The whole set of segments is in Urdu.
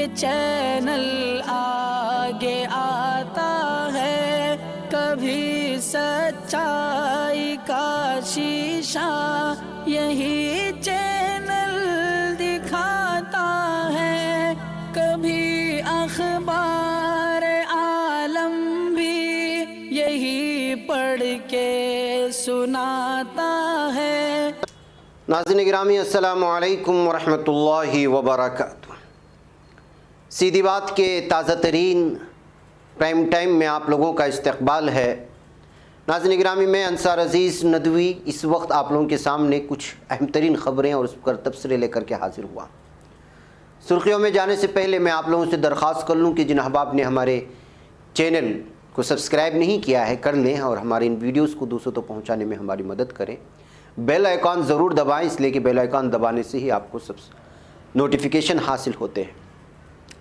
یہ چینل آگے آتا ہے، کبھی سچائی کا شیشہ یہی چینل دکھاتا ہے، کبھی اخبار عالم بھی یہی پڑھ کے سناتا ہے۔ ناظرین گرامی السلام علیکم ورحمۃ اللہ وبرکاتہ۔ سیدھی بات کے تازہ ترین پرائم ٹائم میں آپ لوگوں کا استقبال ہے۔ ناظرین گرامی میں انصار عزیز ندوی اس وقت آپ لوگوں کے سامنے کچھ اہم ترین خبریں اور اس پر تبصرے لے کر کے حاضر ہوا۔ سرخیوں میں جانے سے پہلے میں آپ لوگوں سے درخواست کر لوں کہ جن احباب نے ہمارے چینل کو سبسکرائب نہیں کیا ہے کر لیں، اور ہمارے ان ویڈیوز کو دوسروں تک پہنچانے میں ہماری مدد کریں۔ بیل آئیکن ضرور دبائیں، اس لیے کہ بیل آئیکن دبانے سے ہی آپ کو نوٹیفیکیشن حاصل ہوتے ہیں۔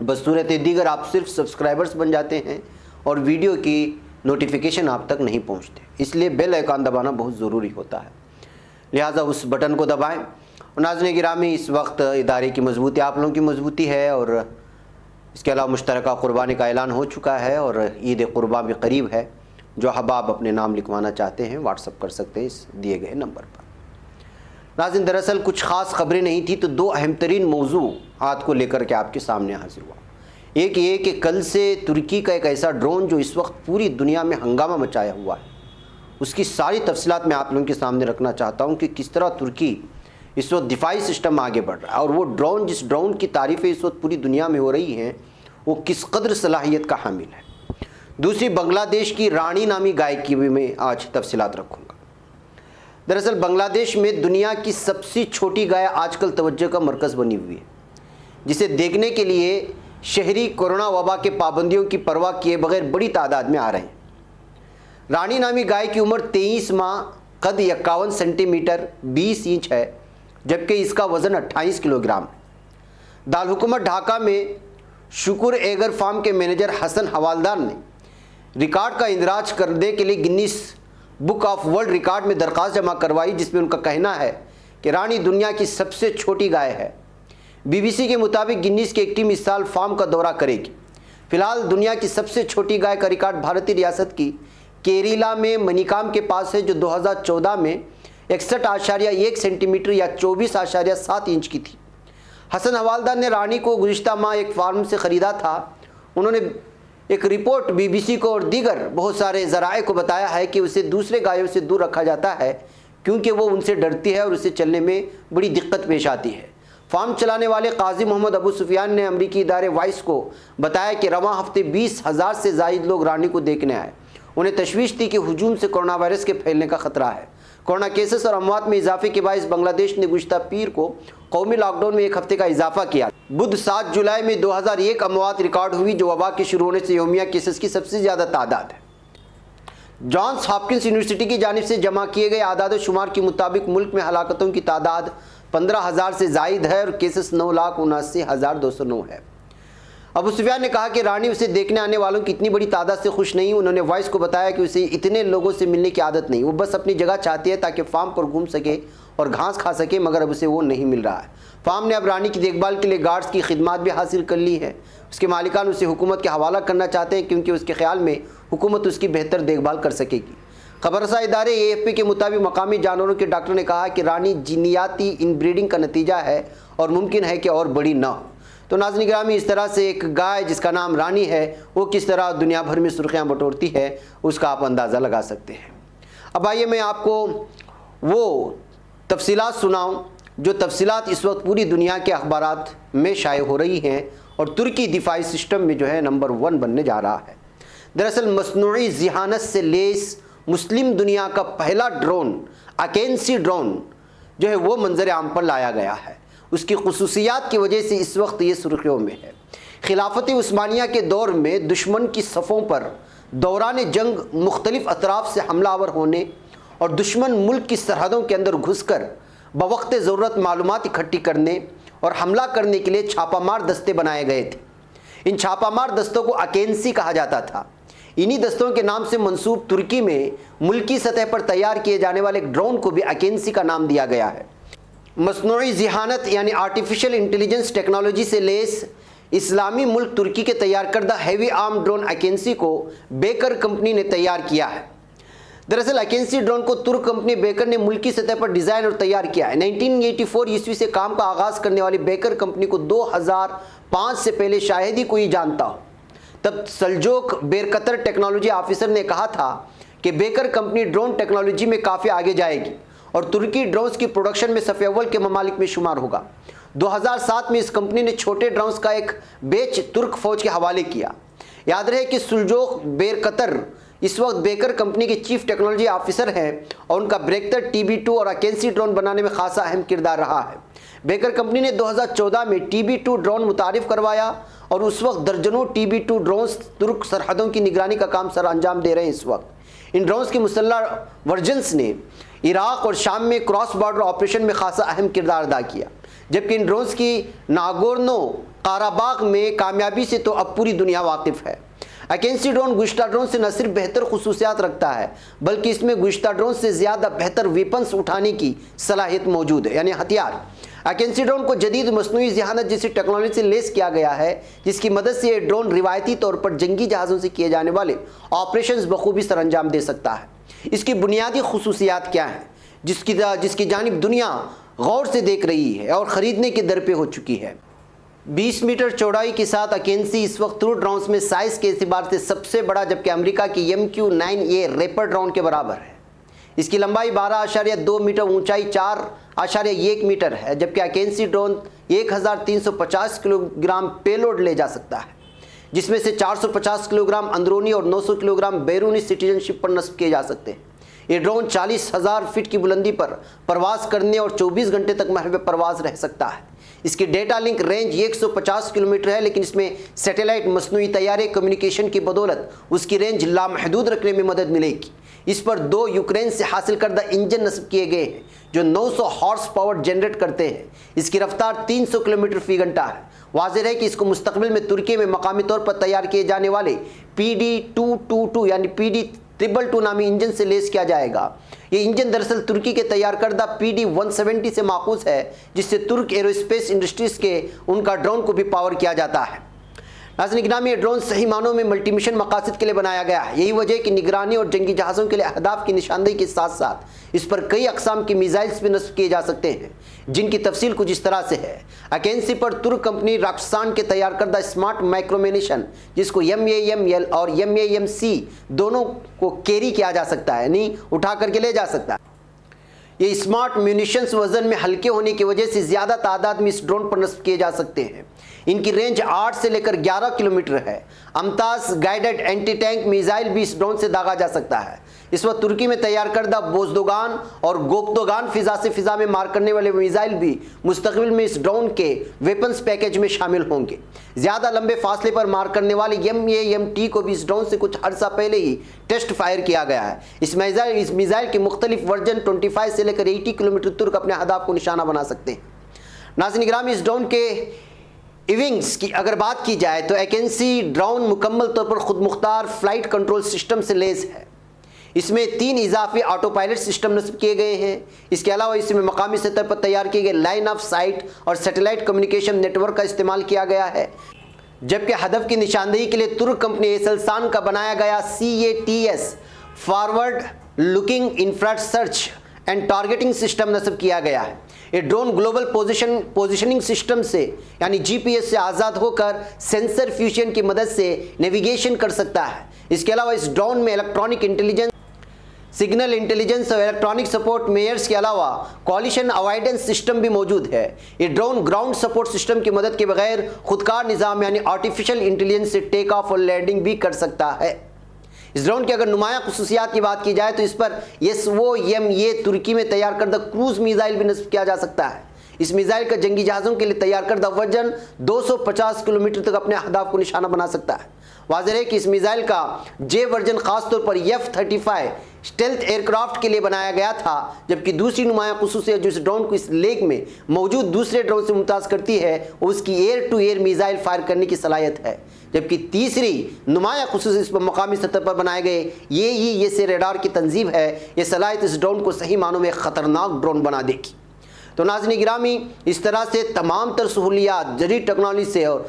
بصورت دیگر آپ صرف سبسکرائبرز بن جاتے ہیں اور ویڈیو کی نوٹیفیکیشن آپ تک نہیں پہنچتے، اس لیے بیل آئیکن دبانا بہت ضروری ہوتا ہے، لہٰذا اس بٹن کو دبائیں۔ اور ناظرین گرامی اس وقت ادارے کی مضبوطی آپ لوگوں کی مضبوطی ہے، اور اس کے علاوہ مشترکہ قربانی کا اعلان ہو چکا ہے اور عید قرباں بھی قریب ہے۔ جو احباب اپنے نام لکھوانا چاہتے ہیں واٹس اپ کر سکتے ہیں اس دیے گئے نمبر پر۔ ناظرین دراصل کچھ خاص خبریں نہیں تھی تو دو اہم ترین موضوعات کو لے کر کے آپ کے سامنے حاضر ہوا۔ ایک یہ کہ کل سے ترکی کا ایک ایسا ڈرون جو اس وقت پوری دنیا میں ہنگامہ مچایا ہوا ہے، اس کی ساری تفصیلات میں آپ لوگوں کے سامنے رکھنا چاہتا ہوں کہ کس طرح ترکی اس وقت دفاعی سسٹم آگے بڑھ رہا ہے، اور وہ ڈرون جس ڈرون کی تعریفیں اس وقت پوری دنیا میں ہو رہی ہیں وہ کس قدر صلاحیت کا حامل ہے۔ دوسری بنگلہ دیش کی رانی نامی گائے کی بھی میں آج تفصیلات رکھوں گا۔ دراصل بنگلہ دیش میں دنیا کی سب سے چھوٹی گائے آج کل توجہ کا مرکز بنی ہوئی ہے، جسے دیکھنے کے لیے شہری کورونا وبا کے پابندیوں کی پرواہ کیے بغیر بڑی تعداد میں آ رہے ہیں۔ رانی نامی گائے کی عمر 23 ماہ، قد 51 سینٹی میٹر 20 انچ ہے، جبکہ اس کا وزن 28 کلو گرام ہے۔ دارالحکومت ڈھاکہ میں شکر ایگر فارم کے مینیجر حسن حوالدار نے ریکارڈ کا اندراج کرنے کے لیے Guinness book of world record میں درخواست جمع کروائی، جس میں ان کا کہنا ہے کہ رانی دنیا کی سب سے چھوٹی گائے ہے۔ بی بی سی کے مطابق گنیس کی ایک ٹیم اس سال فارم کا دورہ کرے گی۔ فی الحال دنیا کی سب سے چھوٹی گائے کا ریکارڈ بھارتی ریاست کی کیریلا میں منیکام کے پاس ہے، جو 2014 میں 61.1 سینٹی میٹر یا 24.7 انچ کی تھی۔ حسن حوالدار نے رانی کو گزشتہ ماہ ایک فارم سے خریدا تھا۔ انہوں نے ایک رپورٹ بی بی سی کو اور دیگر بہت سارے ذرائع کو بتایا ہے کہ اسے دوسرے گایوں سے دور رکھا جاتا ہے کیونکہ وہ ان سے ڈرتی ہے اور اسے چلنے میں بڑی دقت پیش آتی ہے۔ فارم چلانے والے قاضی محمد ابو سفیان نے امریکی ادارے وائس کو بتایا کہ رواں ہفتے 20,000 سے زائد لوگ رانی کو دیکھنے آئے۔ انہیں تشویش تھی کہ ہجوم سے کورونا وائرس کے پھیلنے کا خطرہ ہے۔ کورونا کیسز اور اموات میں اضافے کے باعث بنگلہ دیش نے گزشتہ پیر کو قومی لاک ڈاؤن میں ایک ہفتے کا اضافہ کیا۔ بدھ 7 جولائی میں 2001 اموات ریکارڈ ہوئی، جو وبا کے شروع ہونے سے یومیہ کیسز کی سب سے زیادہ تعداد ہے۔ جانس ہاپکنس یونیورسٹی کی جانب سے جمع کیے گئے اعداد و شمار کے مطابق ملک میں ہلاکتوں کی تعداد 15,000 سے زائد ہے اور کیسز 9,79,209 ہے۔ ابو سفیان نے کہا کہ رانی اسے دیکھنے آنے والوں کی اتنی بڑی تعداد سے خوش نہیں۔ انہوں نے وائس کو بتایا کہ اسے اتنے لوگوں سے ملنے کی عادت نہیں، وہ بس اپنی جگہ چاہتی ہے تاکہ فارم پر گھوم سکے اور گھاس کھا سکے، مگر اب اسے وہ نہیں مل رہا ہے۔ فارم نے اب رانی کی دیکھ بھال کے لیے گارڈز کی خدمات بھی حاصل کر لی ہے۔ اس کے مالکان اسے حکومت کے حوالہ کرنا چاہتے ہیں کیونکہ اس کے خیال میں حکومت اس کی بہتر دیکھ بھال کر سکے گی۔ خبر رساں ادارے AFP کے مطابق مقامی جانوروں کے ڈاکٹر نے کہا کہ رانی جینیاتی ان بریڈنگ کا نتیجہ ہے اور ممکن ہے کہ اور بڑی نہ ہو۔ تو ناظرین گرامی اس طرح سے ایک گائے جس کا نام رانی ہے وہ کس طرح دنیا بھر میں سرخیاں بٹورتی ہے اس کا آپ اندازہ لگا سکتے ہیں۔ اب آئیے میں آپ کو وہ تفصیلات سناؤں جو تفصیلات اس وقت پوری دنیا کے اخبارات میں شائع ہو رہی ہیں اور ترکی دفاعی سسٹم میں جو ہے نمبر 1 بننے جا رہا ہے۔ دراصل مصنوعی ذہانت سے لیس مسلم دنیا کا پہلا ڈرون اکینسی ڈرون جو ہے وہ منظر عام پر لایا گیا ہے۔ اس کی خصوصیات کی وجہ سے اس وقت یہ سرخیوں میں ہے۔ خلافت عثمانیہ کے دور میں دشمن کی صفوں پر دوران جنگ مختلف اطراف سے حملہ آور ہونے اور دشمن ملک کی سرحدوں کے اندر گھس کر بوقت ضرورت معلومات اکٹھی کرنے اور حملہ کرنے کے لیے چھاپہ مار دستے بنائے گئے تھے۔ ان چھاپہ مار دستوں کو اکینسی کہا جاتا تھا۔ انہی دستوں کے نام سے منسوب ترکی میں ملکی سطح پر تیار کیے جانے والے ایک ڈرون کو بھی اکینسی کا نام دیا گیا ہے۔ مصنوعی ذہانت یعنی آرٹیفیشل انٹیلیجنس ٹیکنالوجی سے لیس اسلامی ملک ترکی کے تیار کردہ ہیوی آرم ڈرون ہقیقت کو بیکر کمپنی نے تیار کیا ہے۔ دراصل ہقیقت ڈرون کو ترک کمپنی بیکر نے ملکی سطح پر ڈیزائن اور تیار کیا ہے۔ 1984 عیسوی سے کام کا آغاز کرنے والی بیکر کمپنی کو 2005 سے پہلے شاید ہی کوئی جانتا ہو۔ تب سلجوق بیرکتر ٹیکنالوجی آفیسر نے کہا تھا کہ بیکر کمپنی ڈرون ٹیکنالوجی میں کافی آگے جائے گی اور ترکی ڈرونز کی پروڈکشن میں صف اول کے ممالک میں شمار ہوگا۔ 2007 میں اس کمپنی نے چھوٹے ڈرونز کا ایک بیچ ترک فوج کے حوالے کیا۔ یاد رہے کہ سلجوق بیرکتر اس وقت بیکر کمپنی کے چیف ٹیکنالوجی آفیسر ہیں اور ان کا بریکتر TB2 اور ہقیقت ڈرون بنانے میں خاصا اہم کردار رہا ہے۔ بیکر کمپنی نے 2014 میں TB2 ڈرون متعارف کروایا اور اس وقت درجنوں TB2 ڈرونز ترک سرحدوں کی نگرانی کا کام سر انجام دے رہے ہیں۔ اس وقت ان ڈرونز کی مسلح ورژنز نے عراق اور شام میں کراس بارڈر آپریشن میں خاصا اہم کردار ادا کیا، جبکہ ان ڈرونز کی ناگورنو قاراباغ میں کامیابی سے تو اب پوری دنیا واقف ہے۔ ہقیقت ڈرون گزشتہ ڈرون سے نہ صرف بہتر خصوصیات رکھتا ہے بلکہ اس میں گزشتہ ڈرون سے زیادہ بہتر ویپنز اٹھانے کی صلاحیت موجود ہے، یعنی ہتھیار۔ ہقیقت ڈرون کو جدید مصنوعی ذہانت جیسی ٹیکنالوجی سے لیس کیا گیا ہے، جس کی مدد سے یہ ڈرون روایتی طور پر جنگی جہازوں سے کیے جانے والے آپریشنز بخوبی سر انجام دے سکتا ہے۔ اس کی بنیادی خصوصیات کیا ہیں جس کی جانب دنیا غور سے دیکھ رہی ہے اور خریدنے کے در پہ ہو چکی ہے؟ 20 میٹر چوڑائی کے ساتھ ہقیقت اس وقت ترک ڈرونز میں سائز کے اعتبار سے سب سے بڑا، جبکہ امریکہ کی MQ-9A ریپر ڈرون کے برابر ہے۔ اس کی لمبائی 12.2 میٹر، اونچائی 4.1 میٹر ہے، جبکہ ہقیقت ڈرون 1350 کلو گرام پے لوڈ لے جا سکتا ہے، جس میں سے 450 کلو گرام اندرونی اور 900 کلو گرام بیرونی سٹیزن شپ پر نصب کیے جا سکتے ہیں۔ یہ ڈرون 40,000 فٹ کی بلندی پر پرواز کرنے اور 24 گھنٹے تک محو پرواز رہ سکتا ہے۔ اس کی ڈیٹا لنک رینج 150 کلومیٹر ہے، لیکن اس میں سیٹلائٹ مصنوعی طیارے کمیونیکیشن کی بدولت اس کی رینج لامحدود رکھنے میں مدد ملے گی۔ اس پر 2 یوکرین سے حاصل کردہ انجن نصب کیے گئے ہیں جو 900 ہارس پاور جنریٹ کرتے ہیں۔ اس کی رفتار 300 کلومیٹر فی گھنٹہ ہے۔ واضح ہے کہ اس کو مستقبل میں ترکی میں مقامی طور پر تیار کیے جانے والے PD-222 یعنی PD-222 نامی انجن سے لیس کیا جائے گا۔ یہ انجن دراصل ترکی کے تیار کردہ PD-170 سے ماخوذ ہے، جس سے ترک ایروسپیس انڈسٹریز کے ان کا ڈرون کو بھی پاور کیا جاتا ہے۔ ناظرین گرامی، یہ ڈرون صحیح معنوں میں ملٹی مشن مقاصد کے لیے بنایا گیا ہے۔ یہی وجہ ہے کہ نگرانی اور جنگی جہازوں کے لیے اہداف کی نشاندہی کے ساتھ ساتھ اس پر کئی اقسام کی میزائلز بھی نصب کیے جا سکتے ہیں، جن کی تفصیل کچھ اس طرح سے ہے۔ ہقیقت پر ترک کمپنی راکسان کے تیار کردہ اسمارٹ مائکرومینیشن، جس کو MAML اور MAMC دونوں کو کیری کیا جا سکتا ہے، یعنی اٹھا کر کے لے جا سکتا ہے۔ یہ اسمارٹ میونیشنز وزن میں ہلکے ہونے کی وجہ سے زیادہ تعداد میں اس ڈرون پر نصب کیے جا سکتے ہیں۔ ان کی رینج 8 سے لے کر 11 کلومیٹر ہے۔ امتاز گائیڈڈ اینٹی ٹینک میزائل بھی اس ڈرون سے داغا جا سکتا ہے۔ اس وقت ترکی میں تیار کردہ بوزدوگان اور گوکتوگان فضا سے فضا میں مار کرنے والے میزائل بھی مستقبل میں اس ڈرون کے ویپنز پیکیج میں شامل ہوں گے۔ زیادہ لمبے فاصلے پر مار کرنے والے MAMT کو بھی اس ڈرون سے کچھ عرصہ پہلے ہی ٹیسٹ فائر کیا گیا ہے۔ اس میزائل کے مختلف ورژن 25 سے لے کر 80 کلومیٹر ترک اپنے اہداف کو نشانہ بنا سکتے ہیں۔ ناظرین گرامی، اس ڈرون کے ایونگز کی اگر بات کی جائے تو ہقیقت ڈرون مکمل طور پر خود مختار فلائٹ کنٹرول سسٹم سے لیس ہے۔ اس میں 3 اضافی آٹو پائلٹ سسٹم نصب کیے گئے ہیں۔ اس کے علاوہ اس میں مقامی سطح پر تیار کیے گئے لائن آف سائٹ اور سیٹلائٹ کمیونیکیشن نیٹ ورک کا استعمال کیا گیا ہے، جبکہ ہدف کی نشاندہی کے لیے ترک کمپنی ایسلسان کا بنایا گیا CATS forward looking infrared search and targeting system نصب کیا گیا ہے۔ یہ ڈرون گلوبل پوزیشننگ سسٹم سے یعنی GPS سے آزاد ہو کر سینسر فیوژن کی مدد سے نیویگیشن کر سکتا ہے۔ اس کے علاوہ اس ڈرون میں الیکٹرانک انٹیلیجنس، سگنل انٹیلیجنس اور الیکٹرانک سپورٹ میئرز کے علاوہ کولیشن اوائڈنس سسٹم بھی موجود ہے۔ یہ ڈرون گراؤنڈ سپورٹ سسٹم کی مدد کے بغیر خودکار نظام یعنی آرٹیفیشل انٹیلیجنس سے ٹیک آف اور لینڈنگ بھی کر سکتا ہے۔ اس ڈرون کی اگر نمایاں خصوصیات کی بات کی جائے تو اس پر SOMA ترکی میں تیار کردہ کروز میزائل بھی نصب کیا جا سکتا ہے۔ اس میزائل کا جنگی جہازوں کے لیے تیار کردہ ورژن 250 کلومیٹر تک اپنے اہداف کو نشانہ بنا سکتا ہے۔ واضح ہے کہ اس میزائل کا J ورژن خاص طور پر F-35 اسٹیلتھ ایئر کرافٹ کے لیے بنایا گیا تھا، جبکہ دوسری نمایاں خصوصیت جو اس ڈرون کو اس لیگ میں موجود دوسرے ڈرون سے ممتاز کرتی ہے وہ اس کی air to air missile fire کرنے کی صلاحیت ہے، جبکہ تیسری نمایاں خصوصیت اس پر مقامی سطح پر بنائے گئے یہ سے ریڈار کی تنظیم ہے۔ یہ صلاحیت اس ڈرون کو صحیح معنوں میں خطرناک ڈرون بنا دے گی۔ تو ناظرین گرامی، اس طرح سے تمام تر سہولیات جدید ٹیکنالوجی سے اور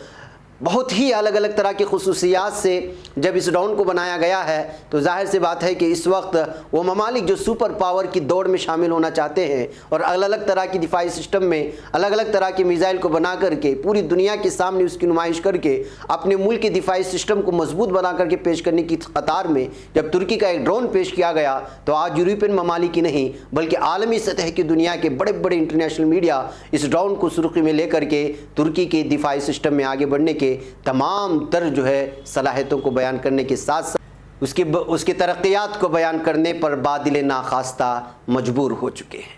بہت ہی الگ الگ طرح کی خصوصیات سے جب اس راؤنڈ کو بنایا گیا ہے تو ظاہر سی بات ہے کہ اس وقت وہ ممالک جو سپر پاور کی دوڑ میں شامل ہونا چاہتے ہیں اور الگ الگ طرح کی دفاعی سسٹم میں الگ الگ طرح کے میزائل کو بنا کر کے پوری دنیا کے سامنے اس کی نمائش کر کے اپنے ملک کے دفاعی سسٹم کو مضبوط بنا کر کے پیش کرنے کی قطار میں جب ترکی کا ایک ڈرون پیش کیا گیا تو آج یورپین ممالک ہی نہیں بلکہ عالمی سطح کی دنیا کے بڑے بڑے انٹرنیشنل میڈیا اس ڈرون کو سرخی میں لے کر کے ترکی کے دفاعی سسٹم میں آگے بڑھنے کے تمام تر جو ہے صلاحیتوں کو بیان کرنے کے ساتھ ساتھ اس کی ترقیات کو بیان کرنے پر بادل ناخواستہ مجبور ہو چکے ہیں۔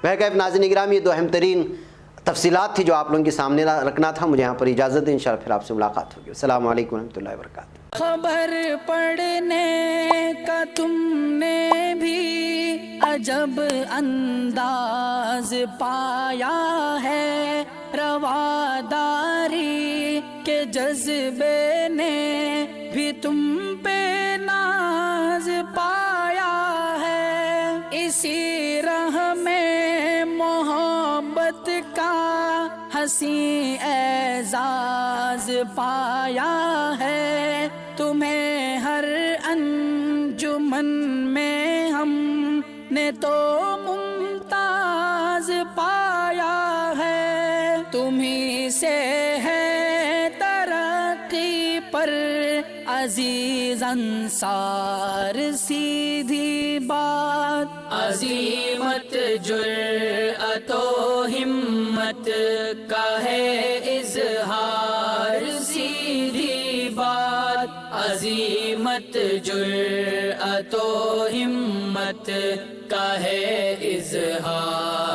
بہرکیف ناظرین گرامی، یہ دو اہم ترین تفصیلات تھی جو آپ لوگوں کے سامنے رکھنا تھا۔ مجھے یہاں پر اجازت دیں، انشاءاللہ پھر آپ سے ملاقات ہوگی۔ السلام علیکم ورحمۃ اللہ وبرکاتہ۔ خبر پڑھنے کا تم نے بھی عجب انداز پایا ہے، رواداری کے جذبے نے بھی تم پہ ناز پایا ہے، اسی راہ میں محبت کا حسین اعزاز پایا ہے، تمہیں ہر انجمن میں ہم نے تو ممتاز پایا ہے، تمہیں سے ہے ترقی پر عزیز انصار سیدھی بات، عظیمت جرأت و ہمت کا ہے اظہار سیدھی بات، عظیمت جرأت و ہمت کا ہے اظہار۔